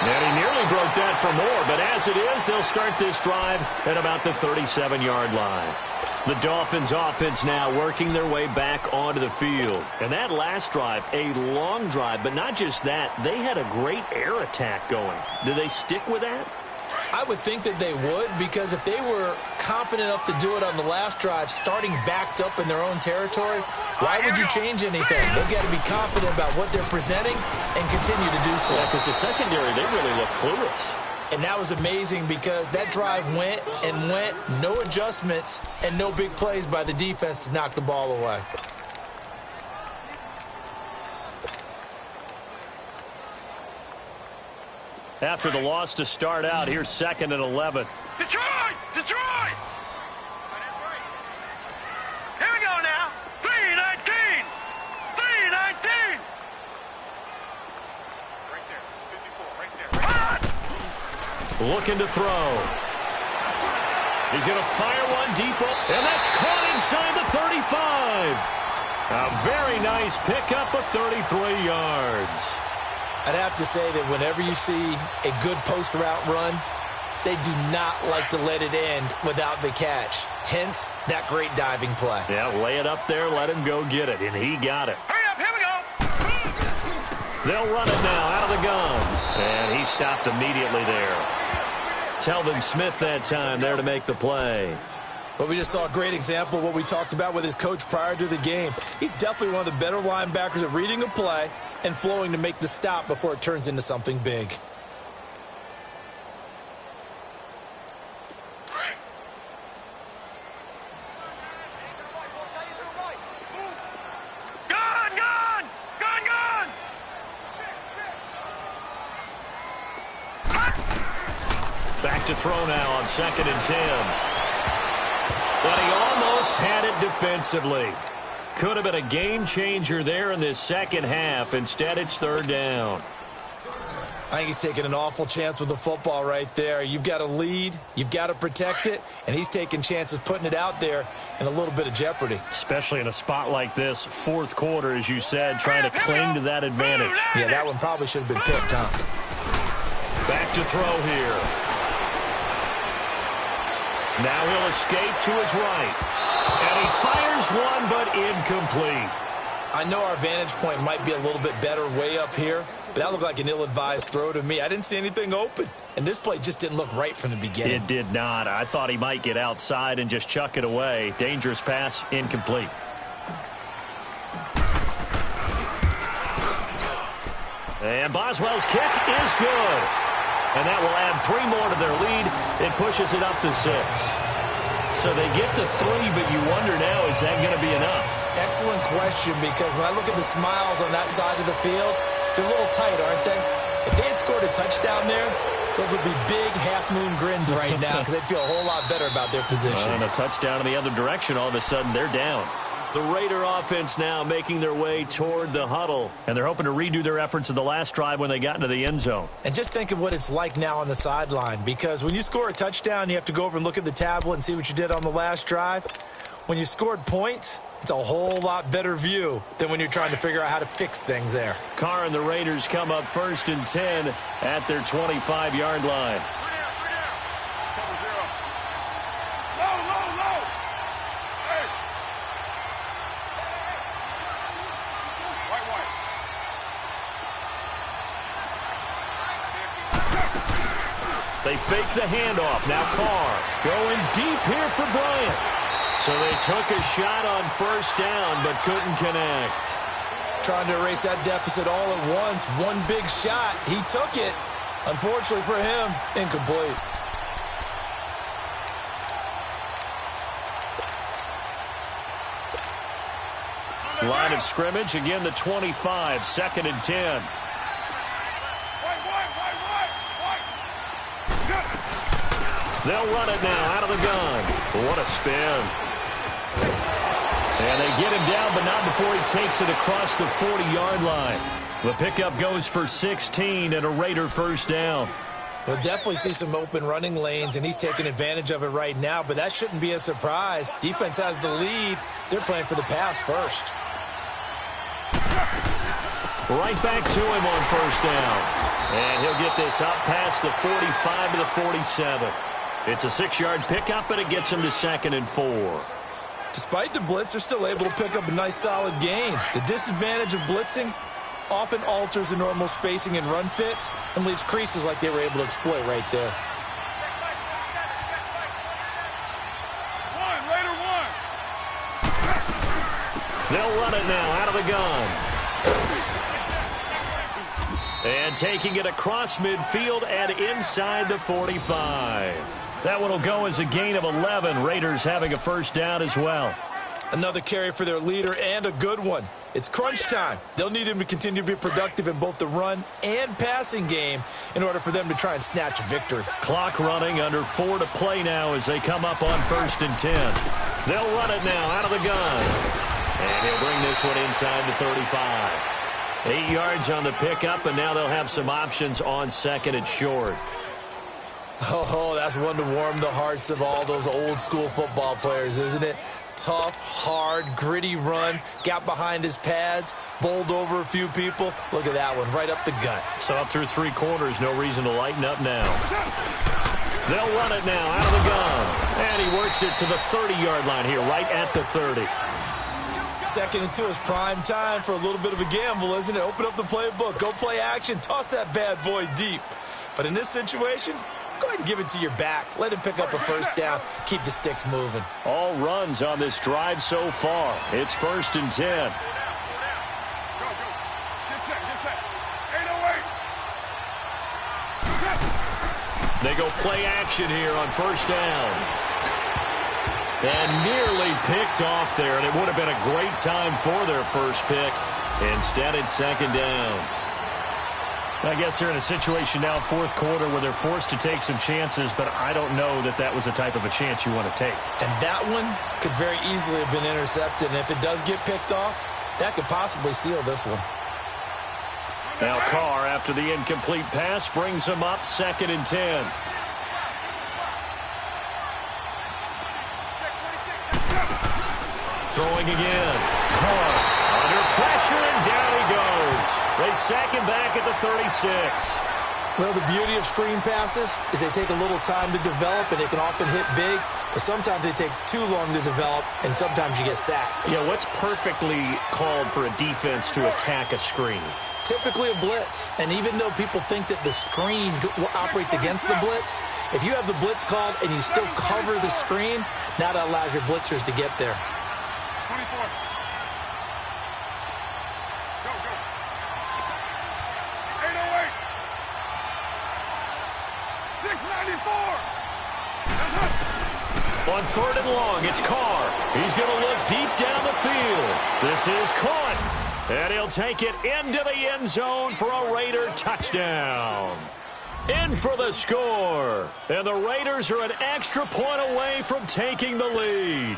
And he nearly broke that for more, but as it is, they'll start this drive at about the 37-yard line. The Dolphins offense now working their way back onto the field. And that last drive, a long drive, but not just that, they had a great air attack going. Do they stick with that? I would think that they would, because if they were competent enough to do it on the last drive, starting backed up in their own territory, why would you change anything? They've got to be confident about what they're presenting and continue to do so. Yeah, because the secondary, they really look clueless. And that was amazing because that drive went and went, no adjustments, and no big plays by the defense to knock the ball away. After the loss to start out, here's 2nd and 11. Detroit! Detroit! Here we go now. 3-19. 3-19. Right there. 54, right there. Looking to throw. He's going to fire one deep, and that's caught inside the 35. A very nice pickup of 33 yards. I'd have to say that whenever you see a good post route run, they do not like to let it end without the catch. Hence, that great diving play. Yeah, lay it up there, let him go get it, and he got it. Hurry up, here we go. They'll run it now out of the gun, and he stopped immediately there. Telvin Smith that time there to make the play. Well, we just saw a great example of what we talked about with his coach prior to the game. He's definitely one of the better linebackers at reading a play and flowing to make the stop before it turns into something big. Gone, gone, gone, gone. Back to throw now on 2nd and 10. But he almost had it defensively. Could have been a game changer there in this second half. Instead, it's 3rd down. I think he's taking an awful chance with the football right there. You've got to lead, you've got to protect it, and he's taking chances putting it out there in a little bit of jeopardy. Especially in a spot like this, 4th quarter, as you said, trying to cling to that advantage. Yeah, that one probably should have been picked, huh? Back to throw here. Now he'll escape to his right. And he fires one, but incomplete. I know our vantage point might be a little bit better way up here, but that looked like an ill-advised throw to me. I didn't see anything open, and this play just didn't look right from the beginning. It did not. I thought he might get outside and just chuck it away. Dangerous pass, incomplete. And Boswell's kick is good. And that will add 3 more to their lead. It pushes it up to 6. So they get to 3, but you wonder now, is that going to be enough? Excellent question, because when I look at the smiles on that side of the field, they're a little tight, aren't they? If they had scored a touchdown there, those would be big half-moon grins right now because they'd feel a whole lot better about their position. And a touchdown in the other direction, all of a sudden they're down. The Raider offense now making their way toward the huddle. And they're hoping to redo their efforts in the last drive when they got into the end zone. And just think of what it's like now on the sideline, because when you score a touchdown, you have to go over and look at the tablet and see what you did on the last drive. When you scored points, it's a whole lot better view than when you're trying to figure out how to fix things there. Carr and the Raiders come up 1st and 10 at their 25-yard line. They fake the handoff. Now Carr going deep here for Bryant. So they took a shot on 1st down, but couldn't connect. Trying to erase that deficit all at once. One big shot. He took it. Unfortunately for him, incomplete. Line of scrimmage, again the 25, 2nd and 10. They'll run it now out of the gun. What a spin. And they get him down, but not before he takes it across the 40-yard line. The pickup goes for 16 and a Raider 1st down. We'll definitely see some open running lanes, and he's taking advantage of it right now, but that shouldn't be a surprise. Defense has the lead. They're playing for the pass first. Right back to him on 1st down. And he'll get this up past the 45 to the 47. It's a 6-yard pickup, and it gets him to 2nd and 4. Despite the blitz, they're still able to pick up a nice, solid gain. The disadvantage of blitzing often alters the normal spacing and run fits and leaves creases like they were able to exploit right there. They'll run it now out of the gun. And taking it across midfield and inside the 45. That one will go as a gain of 11. Raiders having a 1st down as well. Another carry for their leader, and a good one. It's crunch time. They'll need him to continue to be productive in both the run and passing game in order for them to try and snatch a victory. Clock running, under 4 to play now as they come up on 1st and 10. They'll run it now out of the gun. And he'll bring this one inside the 35. 8 yards on the pickup, and now they'll have some options on 2nd and short. Oh, that's one to warm the hearts of all those old school football players, isn't it? Tough, hard, gritty run, got behind his pads, bowled over a few people. Look at that one, right up the gut. So up through 3 quarters, no reason to lighten up now. They'll run it now out of the gun. And he works it to the 30-yard line here, right at the 30. 2nd and 2 is prime time for a little bit of a gamble, isn't it? Open up the playbook, go play action, toss that bad boy deep. But in this situation, go ahead and give it to your back. Let him pick up a 1st down. Keep the sticks moving. All runs on this drive so far. It's 1st and 10. They go play action here on 1st down. And nearly picked off there, and it would have been a great time for their first pick. Instead, it's 2nd down. I guess they're in a situation now, 4th quarter, where they're forced to take some chances, but I don't know that that was the type of a chance you want to take. And that one could very easily have been intercepted, and if it does get picked off, that could possibly seal this one. Now Carr, after the incomplete pass, brings him up 2nd and 10. Throwing again. Carr under pressure, and down he goes. They sack him back at the 36. Well, the beauty of screen passes is they take a little time to develop, and they can often hit big. but sometimes they take too long to develop, and sometimes you get sacked. Yeah, what's perfectly called for a defense to attack a screen? Typically a blitz, and even though people think that the screen operates against the blitz, if you have the blitz called and you still cover the screen, now that allows your blitzers to get there. 24. Go, go. 808. 694. On 3rd and long, it's Carr. He's going to look deep down the field. This is caught. And he'll take it into the end zone for a Raider touchdown. In for the score. And the Raiders are an extra point away from taking the lead.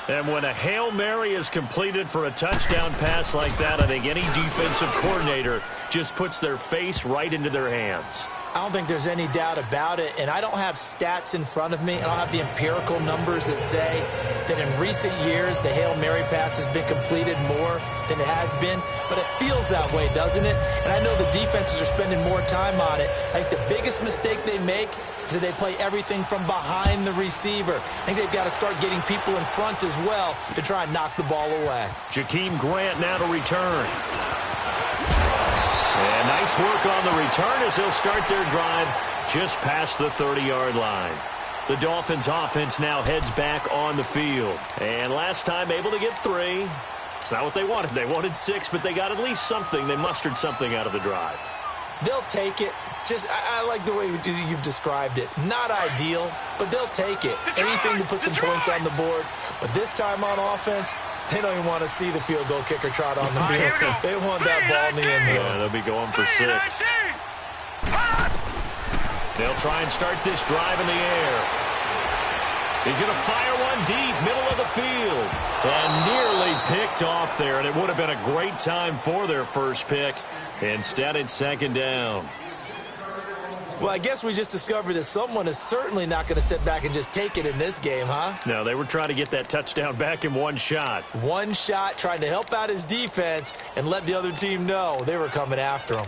And when a Hail Mary is completed for a touchdown pass like that, I think any defensive coordinator just puts their face right into their hands. I don't think there's any doubt about it, and I don't have stats in front of me. I don't have the empirical numbers that say that in recent years the Hail Mary pass has been completed more than it has been, but it feels that way, doesn't it? And I know the defenses are spending more time on it. I think the biggest mistake they make is that they play everything from behind the receiver. I think they've got to start getting people in front as well to try and knock the ball away. Jakeem Grant now to return. And nice work on the return as they'll start their drive just past the 30-yard line. The Dolphins offense now heads back on the field. And last time able to get 3. It's not what they wanted. They wanted 6, but they got at least something. They mustered something out of the drive. They'll take it. I like the way you've described it. Not ideal, but they'll take it. Anything to put some points on the board. But this time on offense, they don't even want to see the field goal kicker trot on the field. They want that ball in the end zone. Yeah, they'll be going for 6. They'll try and start this drive in the air. He's going to fire one deep, middle of the field. And nearly picked off there, and it would have been a great time for their first pick. Instead, it's 2nd down. Well, I guess we just discovered that someone is certainly not going to sit back and just take it in this game, huh? No, they were trying to get that touchdown back in one shot. One shot, trying to help out his defense and let the other team know they were coming after him.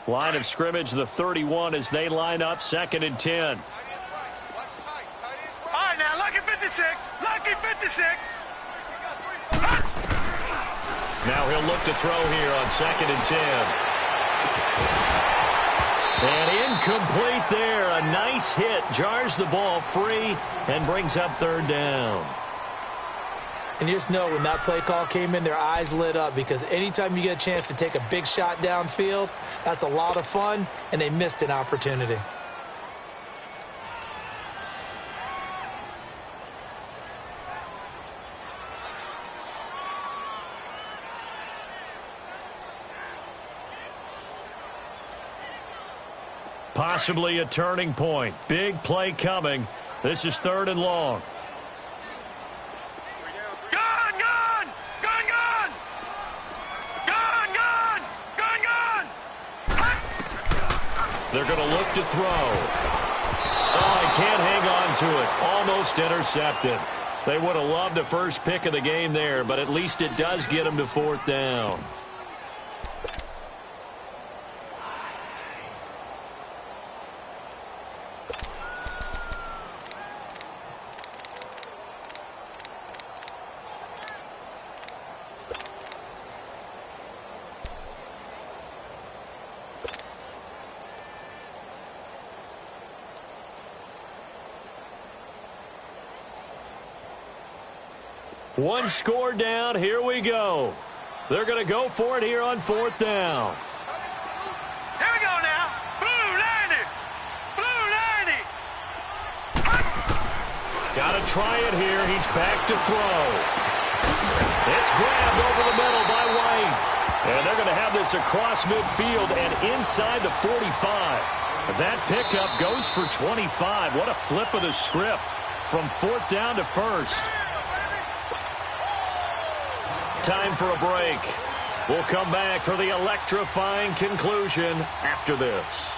Line of scrimmage, the 31 as they line up 2nd and 10. All right, now, lucky 56. Lucky 56. Now he'll look to throw here on 2nd and 10. And incomplete there. A nice hit. Jars the ball free and brings up 3rd down. And you just know when that play call came in, their eyes lit up, because anytime you get a chance to take a big shot downfield, that's a lot of fun, and they missed an opportunity. Possibly a turning point. Big play coming. This is 3rd and long. They're going to look to throw. Oh, he can't hang on to it. Almost intercepted. They would have loved the first pick of the game there, but at least it does get them to 4th down. One score down. Here we go. They're going to go for it here on 4th down. Here we go now. Blue 90. Blue 90. Got to try it here. He's back to throw. It's grabbed over the middle by White. And they're going to have this across midfield and inside the 45. That pickup goes for 25. What a flip of the script from 4th down to 1st. Time for a break. We'll come back for the electrifying conclusion after this.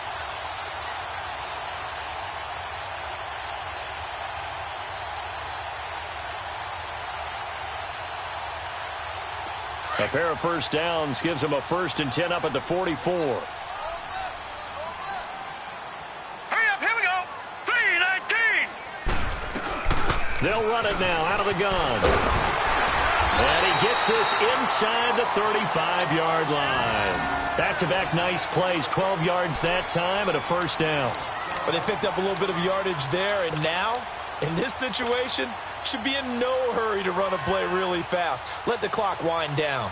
A pair of first downs gives them a 1st and 10 up at the 44. Hurry up, here we go. 3:19. They'll run it now out of the gun. And he gets this inside the 35-yard line. Back-to-back nice plays, 12 yards that time and a 1st down. But they picked up a little bit of yardage there, and now, in this situation, should be in no hurry to run a play really fast. Let the clock wind down.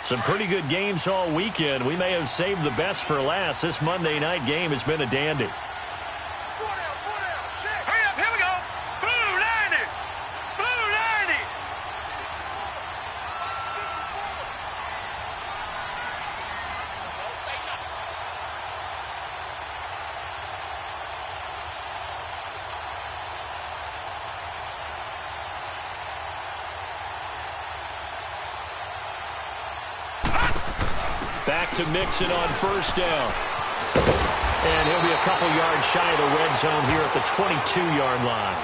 Some pretty good games all weekend. We may have saved the best for last. This Monday night game has been a dandy. Hurry up, here we go. Blue 90. Blue 90. Back to Mixon on 1st down. And he'll be a couple yards shy of the red zone here at the 22-yard line.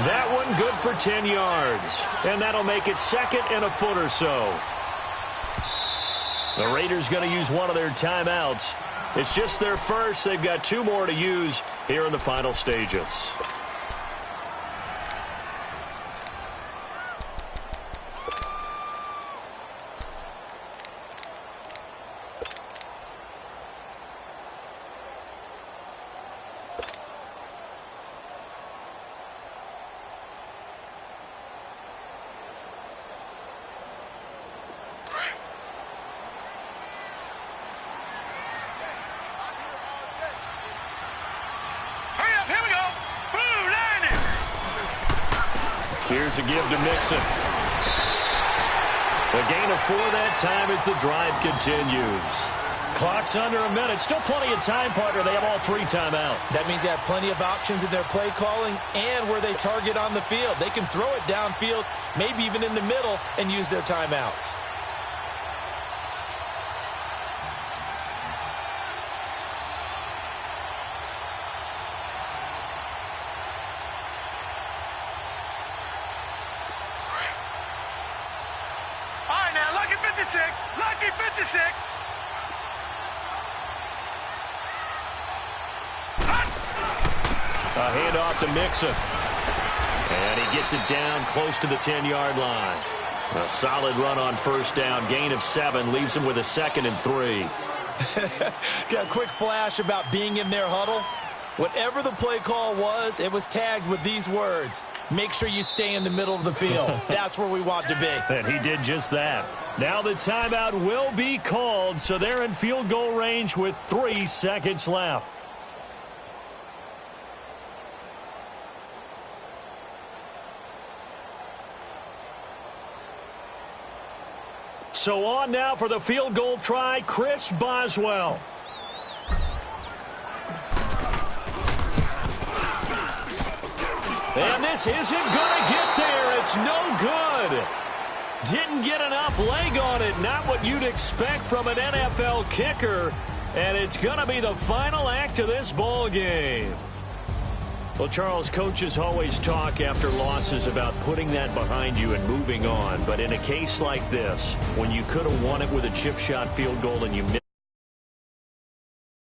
That one good for 10 yards. And that'll make it 2nd and a foot or so. The Raiders going to use one of their timeouts. It's just their first. They've got 2 more to use here in the final stages. Here's a give to Mixon. A gain of 4 that time as the drive continues. Clock's under a minute. Still plenty of time, partner. They have all 3 timeouts. That means they have plenty of options in their play calling and where they target on the field. They can throw it downfield, maybe even in the middle, and use their timeouts. Lucky 56. A handoff to Mixon. And he gets it down close to the 10-yard line. A solid run on 1st down. Gain of 7 leaves him with a 2nd and 3. Got a quick flash about being in their huddle. Whatever the play call was, it was tagged with these words. Make sure you stay in the middle of the field. That's where we want to be. And he did just that. Now the timeout will be called, so they're in field goal range with 3 seconds left. So on now for the field goal try, Chris Boswell. And this isn't going to get there. It's no good. Didn't get enough leg on it. Not what you'd expect from an NFL kicker. And it's going to be the final act of this ball game. Well, Charles, coaches always talk after losses about putting that behind you and moving on. But in a case like this, when you could have won it with a chip shot field goal and you missed